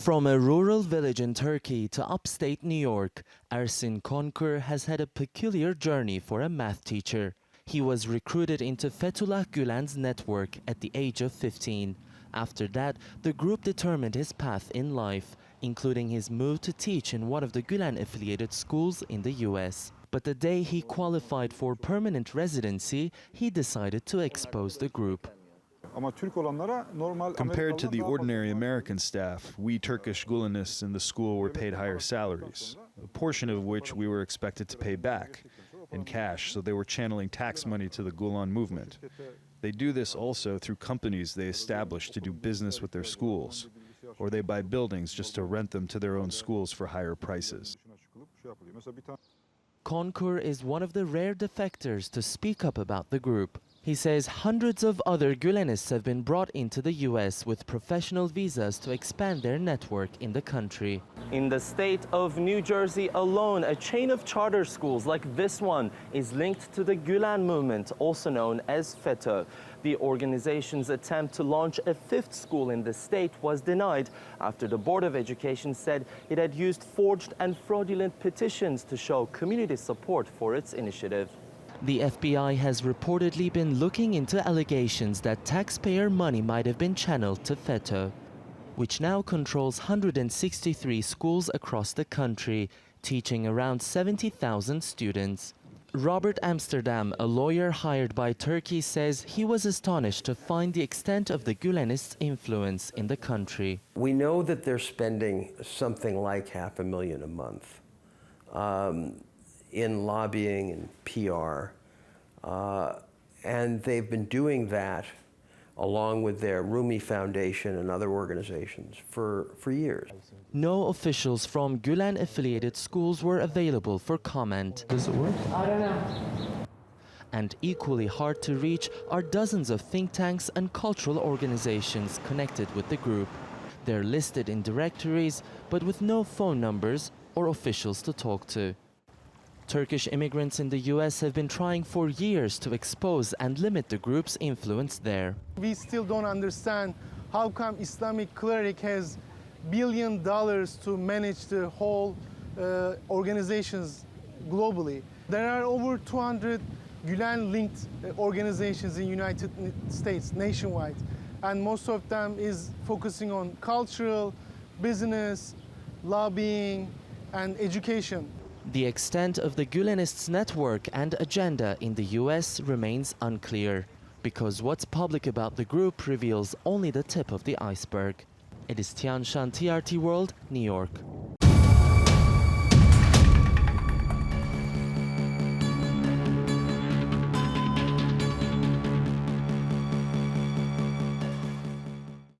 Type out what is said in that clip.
From a rural village in Turkey to upstate New York, Ersin Konkur has had a peculiar journey for a math teacher. He was recruited into Fethullah Gulen's network at the age of 15. After that, the group determined his path in life, including his move to teach in one of the Gulen-affiliated schools in the US. But the day he qualified for permanent residency, he decided to expose the group. Compared to the ordinary American staff, we Turkish Gulenists in the school were paid higher salaries, a portion of which we were expected to pay back in cash, so they were channeling tax money to the Gulen movement. They do this also through companies they establish to do business with their schools, or they buy buildings just to rent them to their own schools for higher prices. Konkur is one of the rare defectors to speak up about the group. He says hundreds of other Gulenists have been brought into the US with professional visas to expand their network in the country. In the state of New Jersey alone, a chain of charter schools like this one is linked to the Gulen movement, also known as FETO. The organization's attempt to launch a fifth school in the state was denied after the Board of Education said it had used forged and fraudulent petitions to show community support for its initiative. The FBI has reportedly been looking into allegations that taxpayer money might have been channeled to FETO, which now controls 163 schools across the country, teaching around 70,000 students. Robert Amsterdam, a lawyer hired by Turkey, says he was astonished to find the extent of the Gulenists' influence in the country. We know that they're spending something like $500,000 a month in lobbying and PR, and they've been doing that along with their Rumi Foundation and other organizations for years. No officials from Gulen-affiliated schools were available for comment. Does it work? I don't know. And equally hard to reach are dozens of think tanks and cultural organizations connected with the group. They're listed in directories, but with no phone numbers or officials to talk to. Turkish immigrants in the US have been trying for years to expose and limit the group's influence there. We still don't understand how come Islamic cleric has $1 billion to manage the whole organizations globally. There are over 200 Gulen-linked organizations in the United States nationwide, and most of them is focusing on cultural, business, lobbying, and education. The extent of the Gulenists' network and agenda in the US remains unclear, because what's public about the group reveals only the tip of the iceberg. Ediz Tiyansan, TRT World, New York.